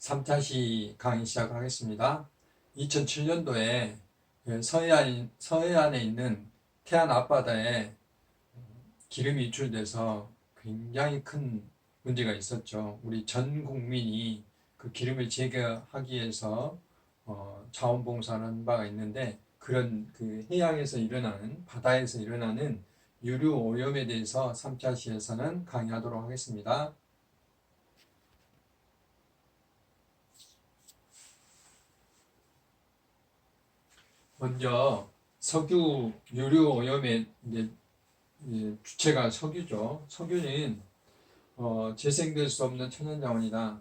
3차시 강의 시작하겠습니다. 2007년도에 서해안에 있는 태안 앞바다에 기름이 유출돼서 굉장히 큰 문제가 있었죠. 우리 전 국민이 그 기름을 제거하기 위해서 자원봉사하는 바가 있는데, 그런 그 해양에서 일어나는, 바다에서 일어나는 유류 오염에 대해서 3차시에서는 강의하도록 하겠습니다. 먼저 석유 유류 오염의 주체가 석유죠. 석유는 재생될 수 없는 천연자원이다.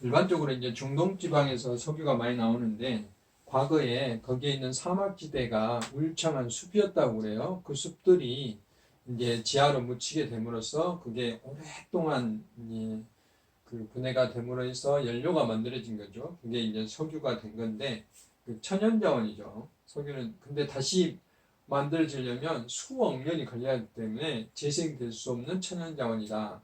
일반적으로 이제 중동 지방에서 석유가 많이 나오는데, 과거에 거기에 있는 사막지대가 울창한 숲이었다고 그래요. 그 숲들이 이제 지하로 묻히게 됨으로써 그게 오랫동안 그 분해가 됨으로써 연료가 만들어진 거죠. 그게 이제 석유가 된 건데, 그 천연자원이죠. 석유는. 근데 다시 만들어지려면 수억 년이 걸려야 하기 때문에 재생될 수 없는 천연자원이다.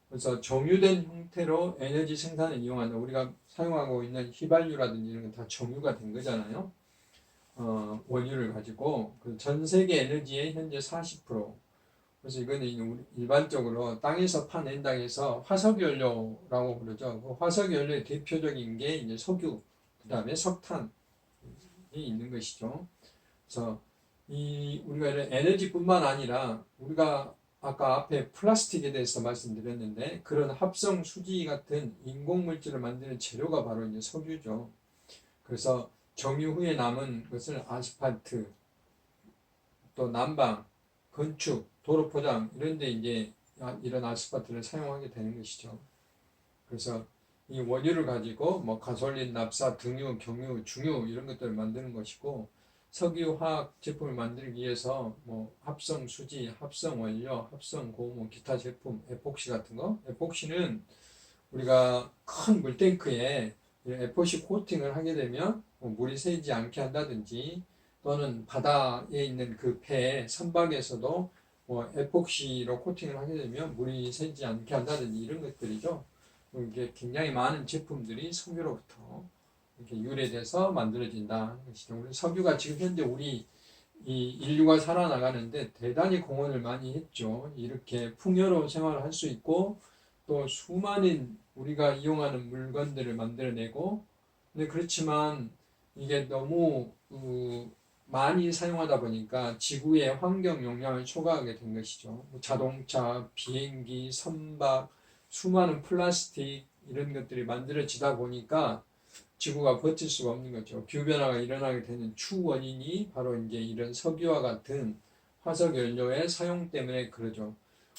그래서 정유된 형태로 에너지 생산을 이용한다. 우리가 사용하고 있는 휘발유라든지 이런 건 다 정유가 된 거잖아요. 원유를 가지고. 전 세계 에너지의 현재 40%. 그래서 이거는 일반적으로 땅에서 파낸다 해서 화석연료라고 그러죠. 그 화석연료의 대표적인 게 이제 석유, 그 다음에 석탄이 있는 것이죠. 그래서 우리가 이런 에너지뿐만 아니라, 우리가 아까 앞에 플라스틱에 대해서 말씀드렸는데, 그런 합성 수지 같은 인공물질을 만드는 재료가 바로 이제 석유죠. 그래서 정유 후에 남은 것을 아스팔트, 또 난방, 건축, 도로 포장 이런 데 이제 이런 아스팔트를 사용하게 되는 것이죠. 그래서 이 원유를 가지고 뭐 가솔린, 납사, 등유, 경유, 중유 이런 것들을 만드는 것이고, 석유 화학 제품을 만들기 위해서 뭐 합성 수지, 합성 원료, 합성 고무, 기타 제품, 에폭시 같은 거. 에폭시는 우리가 큰 물탱크에 에포시 코팅을 하게 되면 뭐 물이 새지 않게 한다든지, 또는 바다에 있는 그 배 선박에서도 뭐 에폭시로 코팅을 하게 되면 물이 새지 않게 한다든지 이런 것들이죠. 이게 굉장히 많은 제품들이 석유로부터 이렇게 유래돼서 만들어진다 것이죠. 우리 석유가 지금 현재 우리 이 인류가 살아나가는데 대단히 공헌을 많이 했죠. 이렇게 풍요로운 생활을 할 수 있고, 또 수많은 우리가 이용하는 물건들을 만들어내고. 근데 그렇지만 이게 너무 많이 사용하다 보니까 지구의 환경 영향을 초과하게 된 것이죠. 자동차, 비행기, 선박, 수많은 플라스틱 이런 것들이 만들어지다 보니까 지구가 버틸 수가 없는 거죠. 기후변화가 일어나게 되는 주 원인이 바로 이제 이런 석유와 같은 화석 연료의 사용 때문에 그러죠.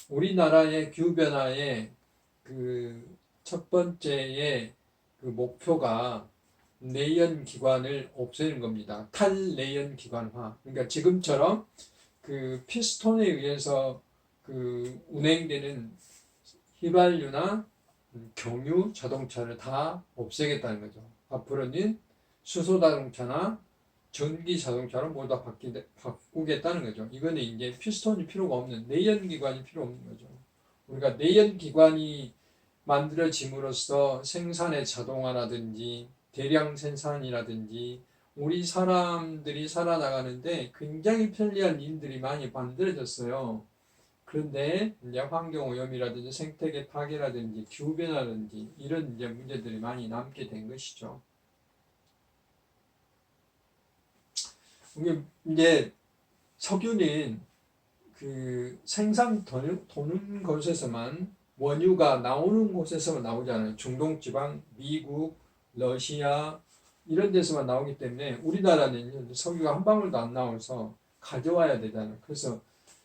우리나라의 기후변화의 그 첫 번째의 그 목표가 내연 기관을 없애는 겁니다. 탈내연 기관화. 그러니까 지금처럼 그 피스톤에 의해서 그 운행되는 휘발유나 경유 자동차를 다 없애겠다는 거죠. 앞으로는 수소 자동차나 전기 자동차로 모두 다 바꾸겠다는 거죠. 이거는 이제 피스톤이 필요가 없는, 내연 기관이 필요 없는 거죠. 우리가 내연 기관이 만들어짐으로써 생산의 자동화라든지 대량 생산이라든지 우리 사람들이 살아나가는데 굉장히 편리한 일들이 많이 만들어졌어요. 그런데 이제 환경오염이라든지 생태계 파괴라든지 기후변화라든지 이런 이제 문제들이 많이 남게 된 것이죠. 이제 석유는 그 생산 도는 곳에서만, 원유가 나오는 곳에서만 나오잖아요. 중동 지방, 미국, 러시아 이런 데서만 나오기 때문에 우리나라는 석유가 한 방울도 안 나와서 가져와야 되잖아요. 그래서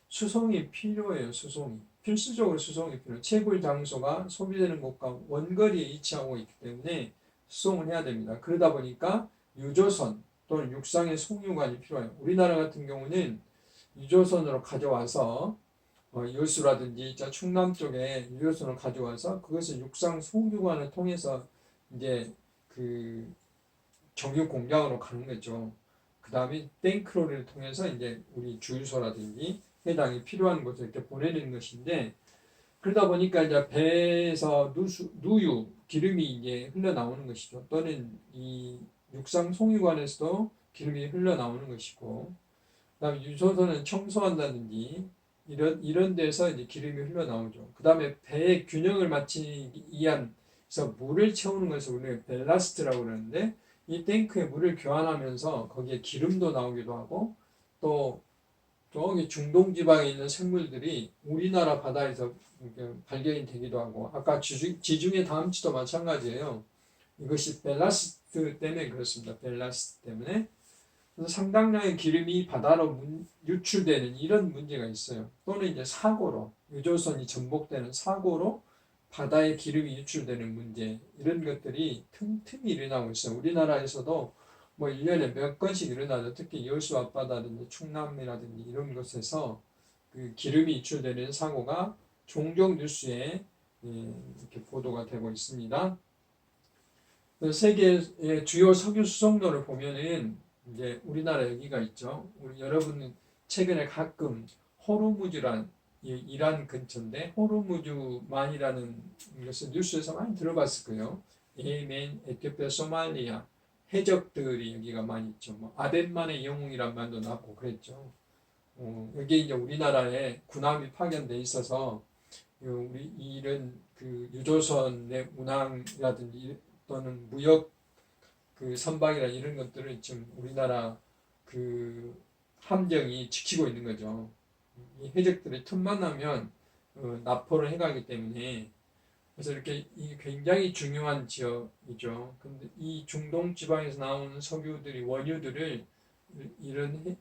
수송이 필요해요. 수송이 필수적으로 수송이 필요해요. 채굴 장소가 소비되는 곳과 원거리에 위치하고 있기 때문에 수송을 해야 됩니다. 그러다 보니까 유조선 또는 육상의 송유관이 필요해요. 우리나라 같은 경우는 유조선으로 가져와서 여수라든지 충남 쪽에 유조선을 가져와서 그것을 육상 송유관을 통해서 이제 그 정유 공장으로 가는 거죠. 그 다음에 탱크로를 통해서 이제 우리 주유소라든지 해당이 필요한 곳에 이렇게 보내는 것인데, 그러다 보니까 이제 배에서 누유, 기름이 이제 흘러나오는 것이죠. 또는 이 육상 송유관에서도 기름이 흘러나오는 것이고, 그다음에 유조선은 청소한다든지 이런 데서 이제 기름이 흘러나오죠. 그다음에 배의 균형을 맞추기 위한 그래서 물을 채우는 것을 우리가 벨라스트라고 그러는데 이 탱크에 물을 교환하면서 거기에 기름도 나오기도 하고 또 저기 중동 지방에 있는 생물들이 우리나라 바다에서 발견이 되기도 하고 아까 지중해 다음치도 마찬가지예요. 이것이 벨라스트 때문에 그렇습니다. 벨라스트 때문에. 그래서 상당량의 기름이 바다로 유출되는 이런 문제가 있어요. 또는 이제 사고로 유조선이 전복되는 사고로 바다에 기름이 유출되는 문제 이런 것들이 틈틈이 일어나고 있어요. 우리나라에서도 뭐 1년에 몇 건씩 일어나죠. 특히 여수 앞바다든지 충남이라든지 이런 곳에서 그 기름이 유출되는 사고가 종종 뉴스에 이렇게 보도가 되고 있습니다. 세계의 주요 석유 수송로를 보면은 이제 우리나라 여기가 있죠. 우리 여러분은 최근에 가끔 호르무즈란 이란 근처인데 호르무즈만이라는 것을 뉴스에서 많이 들어봤을 거예요. 예멘, 에티오피아, 소말리아 해적들이 여기가 많이 있죠. 뭐 아덴만의 영웅이란 말도 나고 그랬죠. 여기 이제 우리나라에 군함이 파견돼 있어서 우리 이런 그 유조선의 운항이라든지 또는 무역 그 선박이나 이런 것들을 지금 우리나라 그 함정이 지키고 있는 거죠. 이 해적들이 틈만 나면 납포를 해가기 때문에 그래서 이렇게 굉장히 중요한 지역이죠. 근데 이 중동 지방에서 나오는 석유들이 원유들을 이런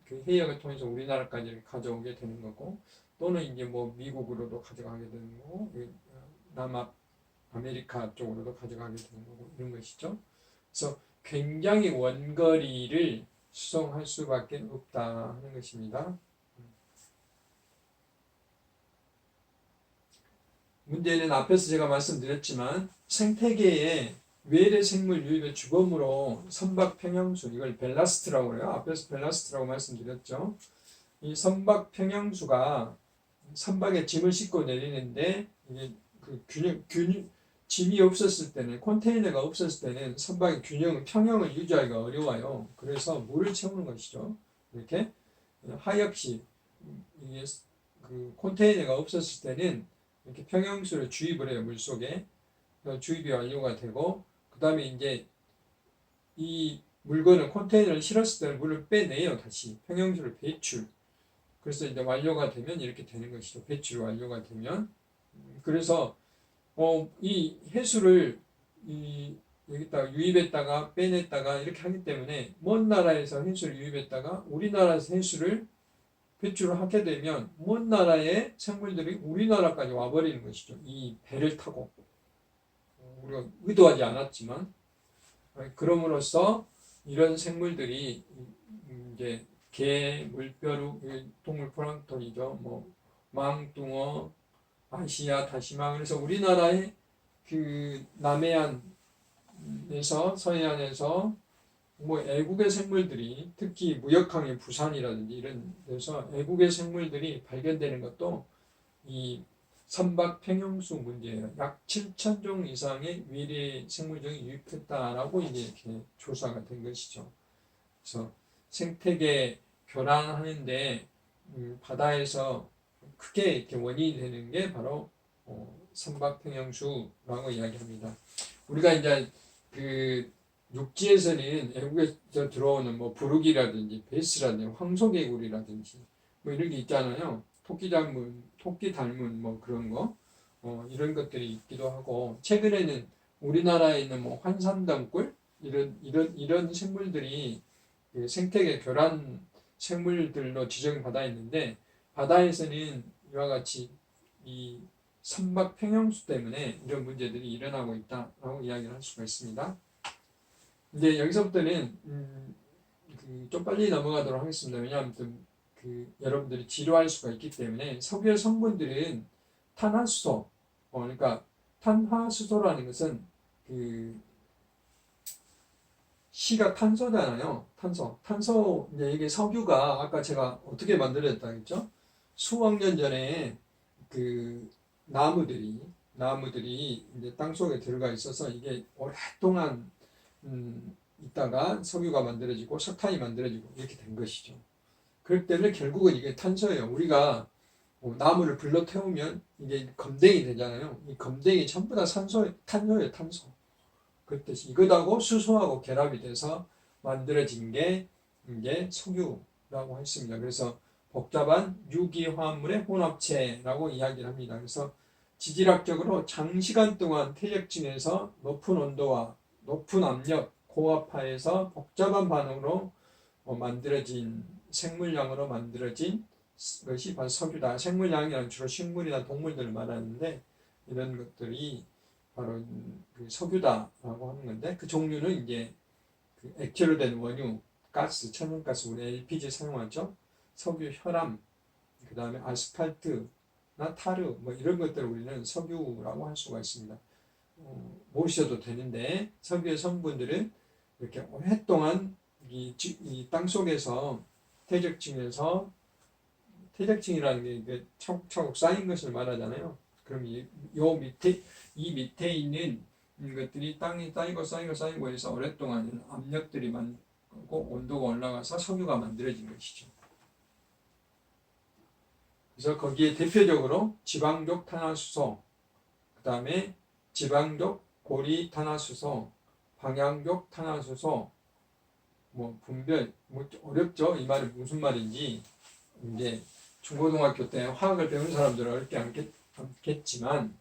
그 해역을 통해서 우리나라까지 가져오게 되는 거고 또는 이제 뭐 미국으로도 가져가게 되는 거고 남아 아메리카 쪽으로도 가져가게 되는 거고 이런 것이죠. 그래서 굉장히 원거리를 수송할 수밖에 없다 하는 것입니다. 문제는 앞에서 제가 말씀드렸지만 생태계에 외래 생물 유입의 주범으로 선박 평형수 이걸 벨라스트라고 그래요. 앞에서 벨라스트라고 말씀드렸죠. 이 선박 평형수가 선박에 짐을 싣고 내리는데 이게 그 짐이 없었을 때는 컨테이너가 없었을 때는 선박의 평형을 유지하기가 어려워요. 그래서 물을 채우는 것이죠. 이렇게 하역시 이게 그 컨테이너가 없었을 때는 이렇게 평형수를 주입을 해요. 물 속에 주입이 완료가 되고 그 다음에 이제 이 물건을 컨테이너를 실었을 때는 물을 빼내요. 다시 평형수를 배출. 그래서 이제 완료가 되면 이렇게 되는 것이죠. 배출이 완료가 되면 그래서 이 해수를 여기다가 유입했다가 빼냈다가 이렇게 하기 때문에 먼 나라에서 해수를 유입했다가 우리나라에서 해수를 배출을 하게 되면 먼 나라의 생물들이 우리나라까지 와버리는 것이죠. 이 배를 타고 우리가 의도하지 않았지만 그럼으로써 이런 생물들이 이제 개, 물벼룩, 동물 플랑크톤이죠. 뭐 망둥어, 아시아, 다시마. 그래서 우리나라의 그 남해안에서 서해안에서 뭐 애국의 생물들이 특히 무역항의 부산이라든지 이런 데서 애국의 생물들이 발견되는 것도 이 선박 평형수 문제예요. 약 7,000종 이상의 외래 생물종이 유입했다라고 이제 이렇게 조사가 된 것이죠. 그래서 생태계 교란하는데 바다에서 크게 이렇게 원인이 되는 게 바로 선박 평형수라고 이야기합니다. 우리가 이제 그 육지에서는 애국에서 들어오는 뭐 부르기라든지 베스라든지 황소개구리라든지 뭐 이런 게 있잖아요. 토끼 닮은 뭐 그런 거 이런 것들이 있기도 하고 최근에는 우리나라에 있는 뭐 환산덩굴 이런 생물들이 생태계 교란 생물들로 지정받아 있는데 바다에서는 이와 같이 이 선박 평형수 때문에 이런 문제들이 일어나고 있다라고 이야기를 할 수가 있습니다. 이제 여기서부터는 좀 빨리 넘어가도록 하겠습니다. 왜냐하면 여러분들이 지루할 수가 있기 때문에 석유의 성분들은 탄화수소, 그러니까 탄화수소라는 것은 C가 탄소잖아요. 탄소 이제 이게 석유가 아까 제가 어떻게 만들어졌다 했죠? 수억 년 전에 그 나무들이 이제 땅 속에 들어가 있어서 이게 오랫동안 있다가 석유가 만들어지고 석탄이 만들어지고 이렇게 된 것이죠. 그럴 때는 결국은 이게 탄소예요. 우리가 나무를 불러 태우면 이게 검댕이 되잖아요. 이 검댕이 전부 다 탄소예요, 탄소. 그 뜻이 이것하고 수소하고 결합이 돼서 만들어진 게 이제 석유라고 했습니다. 그래서 복잡한 유기화합물의 혼합체라고 이야기를 합니다. 그래서 지질학적으로 장시간 동안 퇴적층에서 높은 온도와 높은 압력, 고압하에서 복잡한 반응으로 만들어진 생물량으로 만들어진 것이 바로 석유다. 생물량이란 주로 식물이나 동물들을 말하는데 이런 것들이 바로 그 석유다라고 하는 건데 그 종류는 이제 그 액체로 된 원유, 가스, 천연가스, 우리 LPG 사용하죠. 석유, 혈암, 그 다음에 아스팔트나 타르 뭐 이런 것들을 우리는 석유라고 할 수가 있습니다. 모르셔도 되는데 석유의 성분들은 이렇게 오랫동안 이 땅속에서 퇴적층이라는 게 이게 차곡차곡 쌓인 것을 말하잖아요. 그럼 이 밑에 있는 것들이 땅이 쌓이고 해서 오랫동안 압력들이 많고 온도가 올라가서 석유가 만들어진 것이죠. 그래서 거기에 대표적으로 지방족 탄화수소, 그 다음에 지방족 고리탄화수소, 방향족 탄화수소, 뭐 분별, 뭐 어렵죠? 이 말이 무슨 말인지 이제 중고등학교 때 화학을 배운 사람들은 어렵게 않겠지만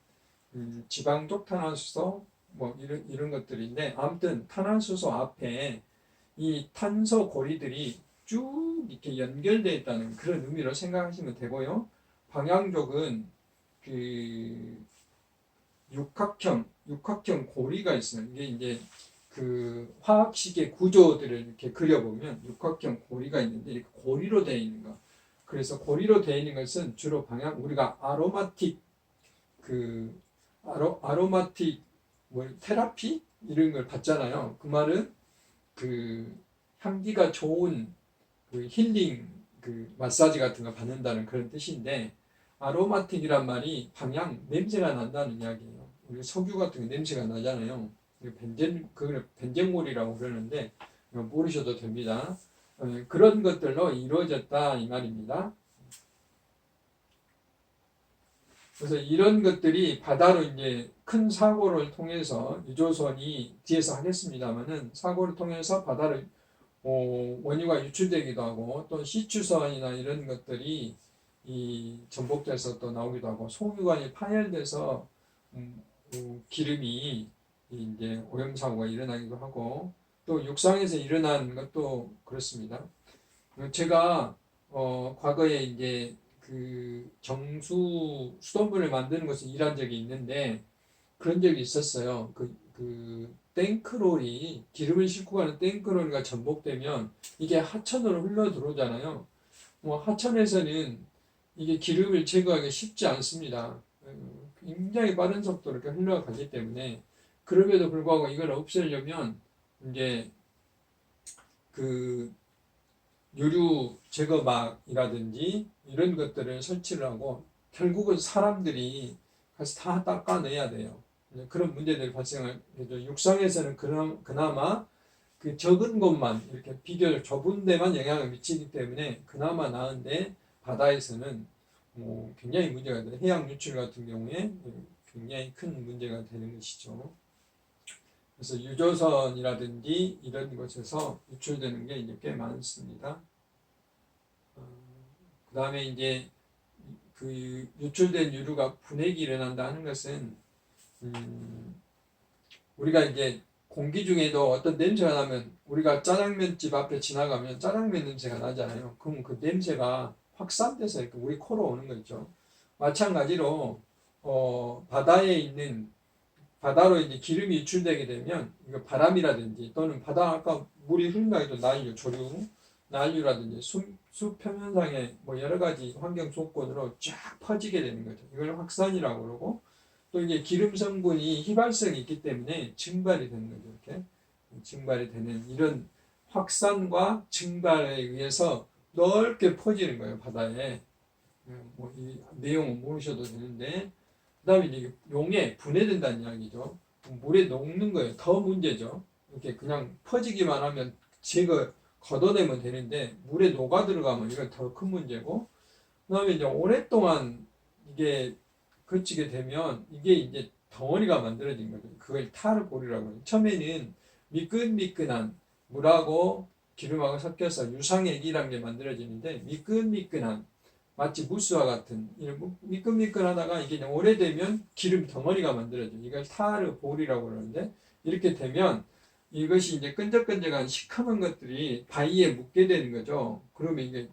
지방족 탄화수소 뭐 이런 것들인데 아무튼 탄화수소 앞에 이 탄소 고리들이 쭉 이렇게 연결되어 있다는 그런 의미로 생각하시면 되고요. 방향족은 그 육각형 고리가 있어요. 이게 이제 그 화학식의 구조들을 이렇게 그려보면 육각형 고리가 있는데 이렇게 고리로 되어 있는 거. 그래서 고리로 되어 있는 것은 주로 우리가 아로마틱 뭐 테라피 이런 걸 받잖아요. 그 말은 그 향기가 좋은 그 힐링 그 마사지 같은 거 받는다는 그런 뜻인데 아로마틱이란 말이 냄새가 난다는 이야기예요. 우리 석유 같은 거 냄새가 나잖아요. 그걸 벤젠골이라고 그러는데 모르셔도 됩니다. 그런 것들로 이루어졌다 이 말입니다. 그래서 이런 것들이 바다로 이제 큰 사고를 통해서 유조선이 뒤에서 하겠습니다만은 사고를 통해서 바다로 원유가 유출되기도 하고 또 시추선이나 이런 것들이 이 전복돼서 또 나오기도 하고 송유관이 파열돼서 기름이 이제 오염사고가 일어나기도 하고 또 육상에서 일어난 것도 그렇습니다. 제가 과거에 이제 그 수돗물을 만드는 곳에 일한 적이 있는데 그런 적이 있었어요. 그 탱크롤이 기름을 싣고 가는 탱크롤이 전복되면 이게 하천으로 흘러 들어오잖아요. 하천에서는 이게 기름을 제거하기 쉽지 않습니다. 굉장히 빠른 속도로 이렇게 흘러가기 때문에 그럼에도 불구하고 이걸 없애려면 이제 그 유류 제거막이라든지 이런 것들을 설치를 하고 결국은 사람들이 가서 다 닦아내야 돼요. 그런 문제들이 발생하죠. 육상에서는 그나마 그 적은 곳만 이렇게 비교적 좁은 데만 영향을 미치기 때문에 그나마 나은데 바다에서는 굉장히 문제가 돼요. 해양 유출 같은 경우에 굉장히 큰 문제가 되는 것이죠. 그래서 유조선이라든지 이런 곳에서 유출되는 게 이제 꽤 많습니다. 그 다음에 이제 그 유출된 유류가 분해기 일어난다 하는 것은 우리가 이제 공기 중에도 어떤 냄새가 나면 우리가 짜장면집 앞에 지나가면 짜장면 냄새가 나잖아요. 그럼 그 냄새가 확산돼서 이렇게 우리 코로 오는 거죠. 마찬가지로 바다로 이제 기름이 유출되게 되면 이거 바람이라든지 또는 바다 아까 물이 흘러가기도 난류라든지 수 표면상에 뭐 여러 가지 환경 조건으로 쫙 퍼지게 되는 거죠. 이걸 확산이라고 그러고 또 이제 기름 성분이 휘발성이 있기 때문에 증발이 되는 거죠. 이렇게 증발이 되는 이런 확산과 증발에 의해서 넓게 퍼지는 거예요, 바다에. 뭐 이 내용은 모르셔도 되는데, 그다음에 이제 용에 분해된다는 이야기죠. 물에 녹는 거예요. 더 문제죠. 이렇게 그냥 퍼지기만 하면 제거 걷어내면 되는데 물에 녹아 들어가면 이건 더 큰 문제고, 그다음에 이제 오랫동안 이게 거치게 되면 이게 이제 덩어리가 만들어진 거죠. 그걸 타르볼이라고 해요. 처음에는 미끈미끈한 물하고 기름하고 섞여서 유상액이라는 게 만들어지는데, 미끈미끈한 마치 무스와 같은 이런 미끈미끈하다가 이게 오래되면 기름 덩어리가 만들어져요. 이걸 타르볼이라고 그러는데, 이렇게 되면 이것이 이제 끈적끈적한 시커먼 것들이 바위에 묻게 되는 거죠. 그러면 이게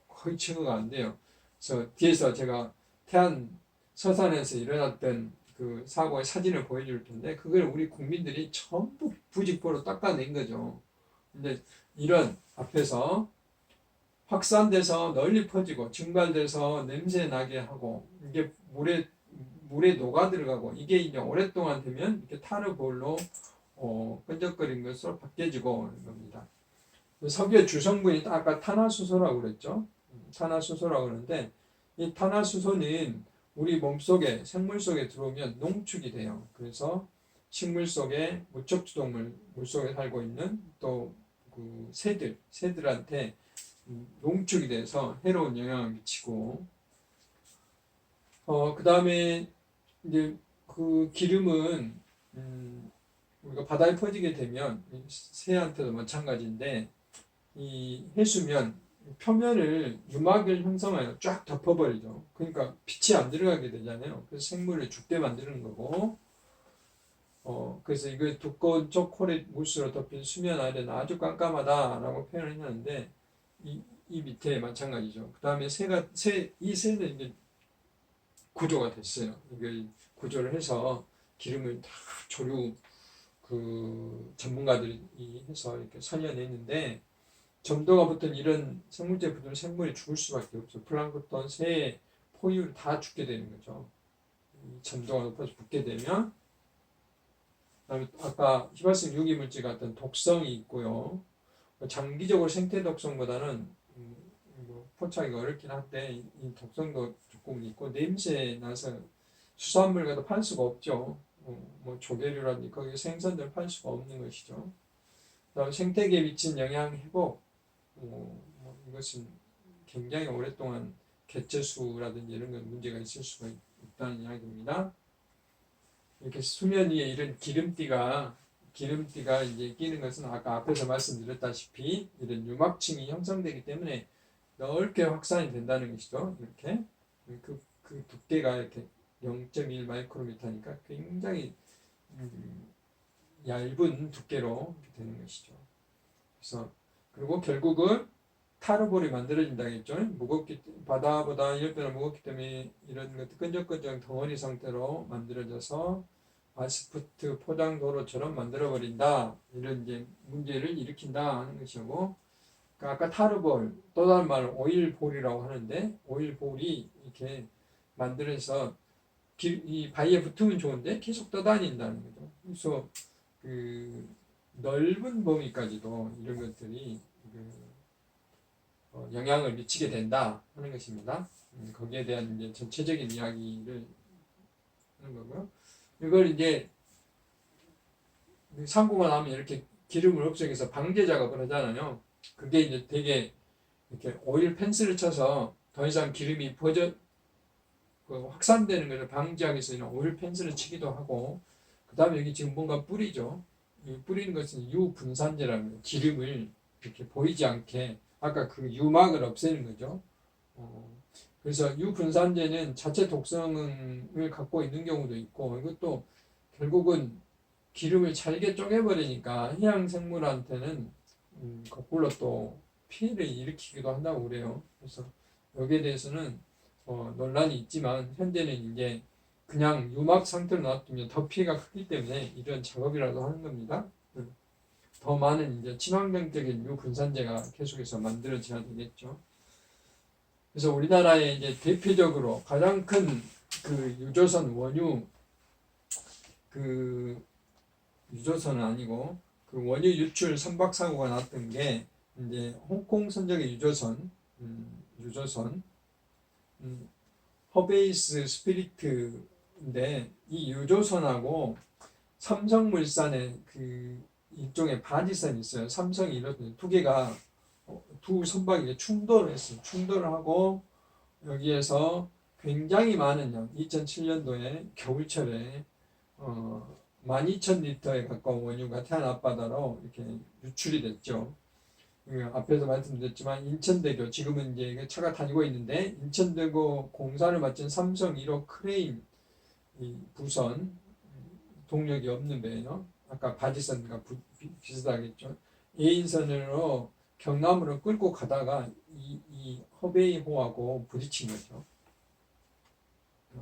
거의 제거가 안 돼요. 그래서 뒤에서 제가 태안 서산에서 일어났던 그 사고의 사진을 보여줄 텐데, 그걸 우리 국민들이 전부 부직포로 닦아낸 거죠. 근데 이런 앞에서 확산돼서 널리 퍼지고 증발돼서 냄새 나게 하고 이게 물에 녹아 들어가고 이게 이제 오랫동안 되면 이렇게 타르볼로 끈적거린 것으로 바뀌어지고 하는 겁니다. 석유의 주성분이 아까 탄화수소라고 그랬죠. 탄화수소라고 그러는데, 이 탄화수소는 우리 몸속에 생물 속에 들어오면 농축이 돼요. 그래서 식물 속에 무척추동물 물속에 살고 있는 또 그 새들한테 농축이 돼서 해로운 영향을 미치고, 그 다음에 이제 그 기름은 우리가 바다에 퍼지게 되면 새한테도 마찬가지인데, 이 해수면 표면을 유막을 형성하여 쫙 덮어버리죠. 그러니까 빛이 안 들어가게 되잖아요. 그래서 생물을 죽게 만드는 거고, 그래서 이거 두꺼운 초콜릿 무스로 덮인 수면 아래는 아주 깜깜하다라고 표현을 했는데, 이 밑에 마찬가지죠. 그 다음에 이 새는 이제 구조가 됐어요. 이걸 구조를 해서 기름을 다 조류 그 전문가들이 해서 이렇게 살려냈는데, 점도가 붙은 이런 생물체 붙은 생물이 죽을 수밖에 없죠. 플랑크톤, 새, 포유 다 죽게 되는 거죠. 점도가 높아서 붙게 되면. 그다음에 아까 휘발성 유기물질 같은 독성이 있고요. 장기적으로 생태 독성보다는 뭐 포착이 어렵긴 한데 이 독성도 조금 있고, 냄새 나서 수산물과도 팔 수가 없죠. 뭐 조개류라든지 거기 생선들 팔 수가 없는 것이죠. 그다음 생태계에 미친 영향 회복, 뭐 이것은 굉장히 오랫동안 개체수라든지 이런 건 문제가 있을 수가 있다는 이야기입니다. 이렇게 수면 위에 이런 기름띠가 이제 끼는 것은 아까 앞에서 말씀드렸다시피 이런 유막층이 형성되기 때문에 넓게 확산이 된다는 것이죠. 이렇게 그 두께가 이렇게 0.1 마이크로미터니까 굉장히 얇은 두께로 되는 것이죠. 그래서 그리고 결국은 타르볼이 만들어진다고 했죠. 바다보다 10배나 무겁기 때문에 이런 것들 끈적끈적 덩어리 상태로 만들어져서 아스프트 포장도로처럼 만들어버린다. 이런 이제 문제를 일으킨다 하는 것이고, 그러니까 아까 타르볼, 또 다른 말로 오일볼이라고 하는데, 오일볼이 이렇게 만들어서 이 바위에 붙으면 좋은데 계속 떠다닌다는 거죠. 그래서 그 넓은 범위까지도 이런 것들이 영향을 미치게 된다 하는 것입니다. 거기에 대한 이제 전체적인 이야기를 하는 거고요. 이걸 이제 상고가 나면 이렇게 기름을 흡수해서 방제 작업을 하잖아요. 그게 이제 되게 이렇게 오일 펜스를 쳐서 더 이상 기름이 확산되는 것을 방지하기 위해서 오일 펜스를 치기도 하고, 그 다음에 여기 지금 뭔가 뿌리죠. 뿌리는 것은 유분산제라는 거예요. 기름을 이렇게 보이지 않게, 아까 그 유막을 없애는 거죠. 그래서 유분산제는 자체 독성을 갖고 있는 경우도 있고, 이것도 결국은 기름을 잘게 쪼개버리니까 해양 생물한테는 거꾸로 또 피해를 일으키기도 한다고 그래요. 그래서 여기에 대해서는 논란이 있지만, 현재는 이제 그냥 유막 상태로 놔두면 더 피해가 크기 때문에 이런 작업이라도 하는 겁니다. 더 많은 이제 친환경적인 유분산제가 계속해서 만들어져야 되겠죠. 그래서 우리나라에 이제 대표적으로 가장 큰 그 유조선 원유, 그 유조선은 아니고 그 원유 유출 선박 사고가 났던 게 이제 홍콩 선적의 유조선 허베이스 스피리트인데 이 유조선하고 삼성물산의 그 일종의 바디선이 있어요. 삼성이 이렇게 두 개가 두 선박이 충돌을 했어요. 충돌을 하고 여기에서 굉장히 많은 양, 2007년도에 겨울철에 12,000리터에 가까운 원유가 태안 앞바다로 이렇게 유출이 됐죠. 앞에서 말씀드렸지만 인천대교 지금은 이제 차가 다니고 있는데 인천대교 공사를 마친 삼성 1호 크레인 이 부선 동력이 없는 배예요. 아까 바지선과 비슷하겠죠. A인선으로 경남으로 끌고 가다가 이 허베이호하고 부딪힌 거죠.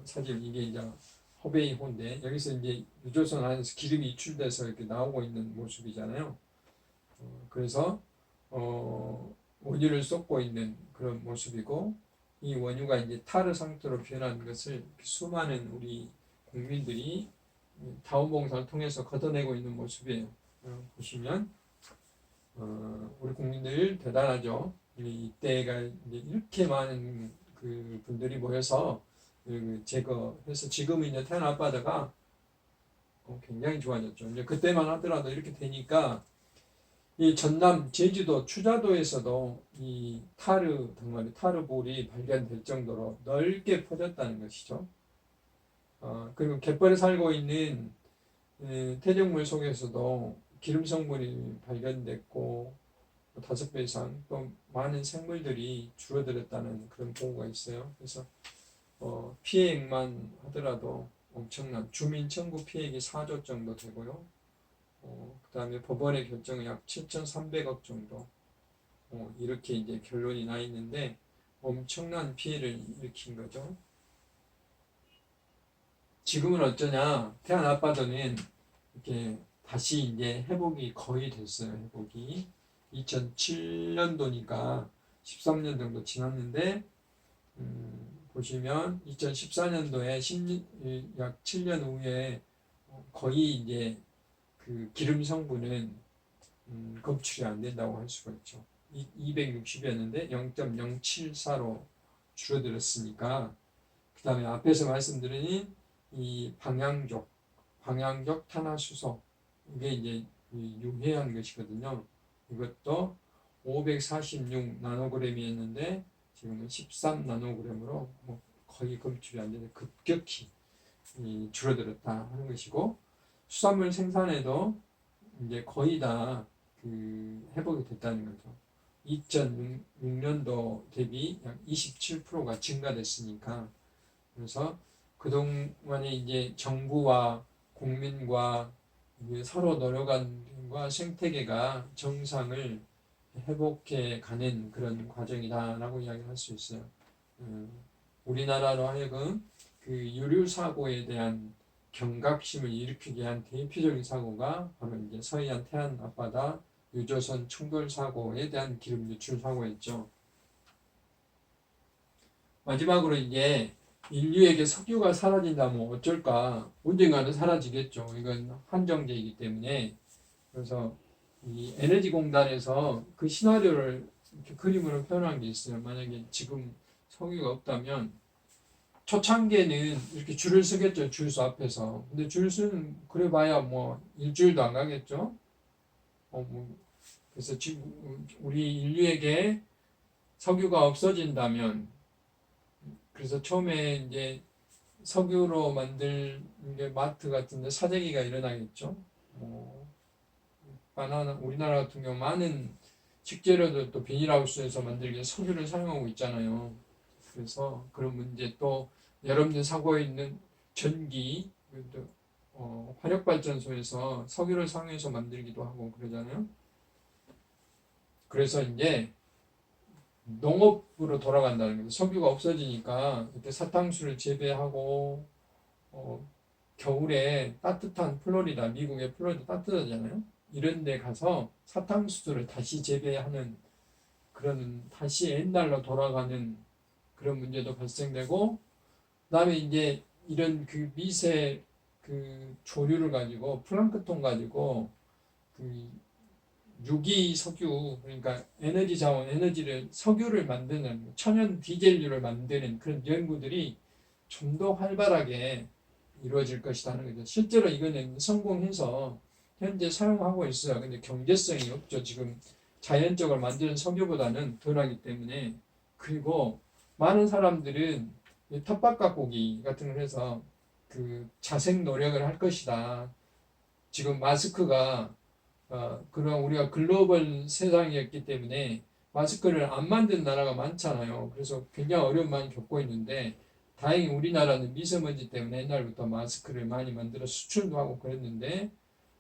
사실 이게 이제 허베이호인데 여기서 이제 유조선 안에서 기름이 유출돼서 이렇게 나오고 있는 모습이잖아요. 그래서 원유를 쏟고 있는 그런 모습이고 이 원유가 이제 타르 상태로 변한 것을 수많은 우리 국민들이 자원봉사를 통해서 걷어내고 있는 모습이에요. 보시면 우리 국민들 대단하죠. 이때가 이제 이렇게 많은 그 분들이 모여서 제거해서 지금은 이제 태안 앞바다가 굉장히 좋아졌죠. 이제 그때만 하더라도 이렇게 되니까 이 전남 제주도 추자도에서도 이 타르 덩어리 타르볼이 발견될 정도로 넓게 퍼졌다는 것이죠. 그리고 갯벌에 살고 있는 퇴적물 속에서도 기름 성분이 발견됐고 5배 이상 또 많은 생물들이 줄어들었다는 그런 보고가 있어요. 그래서 피해액만 하더라도 엄청난 주민 청구 피해액이 4조 정도 되고요. 그 다음에 법원의 결정은 약 7,300억 정도 이렇게 이제 결론이 나 있는데 엄청난 피해를 일으킨 거죠. 지금은 어쩌냐? 태안 앞바다는 이렇게 다시 이제 회복이 거의 됐어요. 회복이 2007년도니까 13년 정도 지났는데 보시면 2014년도에 약 7년 후에 거의 이제 그 기름 성분은 검출이 안 된다고 할 수가 있죠. 260이었는데 0.074로 줄어들었으니까 그 다음에 앞에서 말씀드린 이 방향족 탄화수소 이게 이제 유해한 것이거든요. 이것도 546 나노그램이었는데 지금은 13 나노그램으로 거의 검출이 안 되는 급격히 줄어들었다 하는 것이고 수산물 생산에도 이제 거의 다 회복이 됐다는 거죠. 2006년도 대비 약 27%가 증가됐으니까 그래서 그동안에 이제 정부와 국민과 서로 노력과 생태계가 정상을 회복해 가는 그런 과정이다라고 이야기할 수 있어요. 우리나라로 하여금 그 유류 사고에 대한 경각심을 일으키게 한 대표적인 사고가 바로 이제 서해안 태안 앞바다 유조선 충돌 사고에 대한 기름 유출 사고였죠. 마지막으로 이제 인류에게 석유가 사라진다면 어쩔까? 언젠가는 사라지겠죠. 이건 한정제이기 때문에. 그래서 이 에너지공단에서 그 시나리오를 이렇게 그림으로 표현한 게 있어요. 만약에 지금 석유가 없다면 초창기에는 이렇게 줄을 서겠죠. 주유소 앞에서. 근데 줄 서는 그래봐야 뭐 일주일도 안 가겠죠. 그래서 지금 우리 인류에게 석유가 없어진다면 그래서 처음에 이제 석유로 만든 게 마트 같은데 사재기가 일어나겠죠. 우리나라 같은 경우 많은 식재료도 또 비닐하우스에서 만들기 위해 석유를 사용하고 있잖아요. 그래서 그런 문제 또 여러분들 사고에 있는 전기, 화력발전소에서 석유를 사용해서 만들기도 하고 그러잖아요. 그래서 이제 농업으로 돌아간다는 거죠. 석유가 없어지니까 이렇게 사탕수를 재배하고 겨울에 따뜻한 플로리다, 미국의 플로리다 따뜻하잖아요. 이런 데 가서 사탕수수를 다시 재배하는 그런 다시 옛날로 돌아가는 그런 문제도 발생되고 그다음에 이제 이런 그 미세 그 조류를 가지고 플랑크톤 가지고 그 유기 석유, 그러니까 에너지 자원, 에너지를 석유를 만드는 천연 디젤류를 만드는 그런 연구들이 좀 더 활발하게 이루어질 것이라는 거죠. 실제로 이거는 성공해서 현재 사용하고 있어요. 근데 경제성이 없죠. 지금 자연적으로 만드는 석유보다는 덜하기 때문에. 그리고 많은 사람들은 텃밭가꾸기 같은 걸 해서 그 자생 노력을 할 것이다. 지금 마스크가 그런 우리가 글로벌 세상이었기 때문에 마스크를 안 만든 나라가 많잖아요. 그래서 굉장히 어려움 많이 겪고 있는데 다행히 우리나라는 미세먼지 때문에 옛날부터 마스크를 많이 만들어 수출도 하고 그랬는데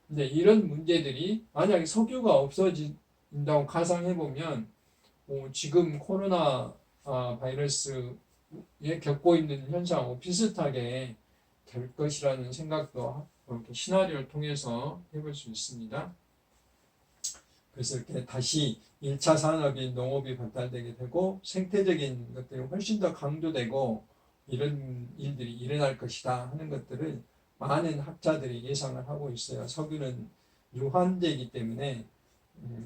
근데 이런 문제들이 만약에 석유가 없어진다고 가상해 보면 지금 코로나 바이러스에 겪고 있는 현상하고 비슷하게 될 것이라는 생각도 이렇게 시나리오를 통해서 해볼 수 있습니다. 그래서 이렇게 다시 1차 산업인 농업이 발달되게 되고 생태적인 것들이 훨씬 더 강조되고 이런 일들이 일어날 것이다 하는 것들을 많은 학자들이 예상을 하고 있어요. 석유는 유한제이기 때문에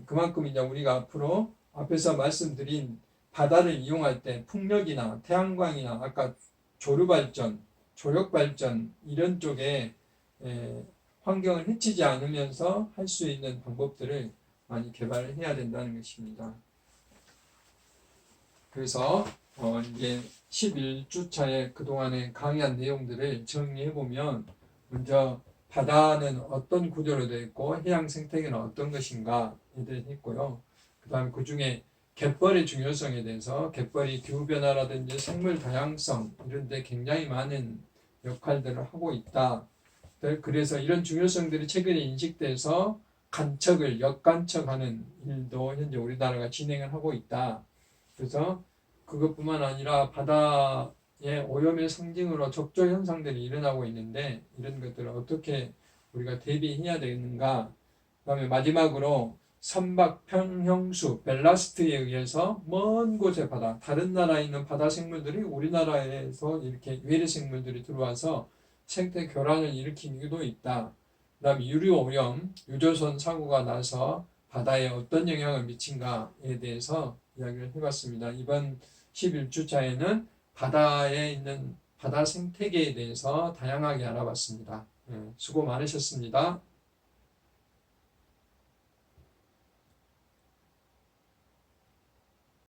그만큼 이제 우리가 앞으로 앞에서 말씀드린 바다를 이용할 때 풍력이나 태양광이나 아까 조류발전, 조력발전 이런 쪽에 환경을 해치지 않으면서 할 수 있는 방법들을 많이 개발을 해야 된다는 것입니다. 그래서 이제 11주차에 그동안에 강의한 내용들을 정리해 보면 먼저 바다는 어떤 구조로 되어 있고 해양 생태계는 어떤 것인가에 대해 했고요. 그 다음 그 중에 갯벌의 중요성에 대해서 갯벌이 기후변화라든지 생물 다양성 이런 데 굉장히 많은 역할들을 하고 있다. 그래서 이런 중요성들이 최근에 인식돼서 간척을 역간척하는 일도 현재 우리나라가 진행을 하고 있다. 그래서 그것뿐만 아니라 바다의 오염의 상징으로 적조 현상들이 일어나고 있는데 이런 것들을 어떻게 우리가 대비해야 되는가. 그다음에 마지막으로 선박 평형수 벨라스트에 의해서 먼 곳의 바다, 다른 나라에 있는 바다 생물들이 우리나라에서 이렇게 외래 생물들이 들어와서 생태 교란을 일으키기도 있다. 그다음에 유류 오염, 유조선 사고가 나서 바다에 어떤 영향을 미친가에 대해서 이야기를 해봤습니다. 이번 11주차에는 바다에 있는 바다 생태계에 대해서 다양하게 알아봤습니다. 수고 많으셨습니다.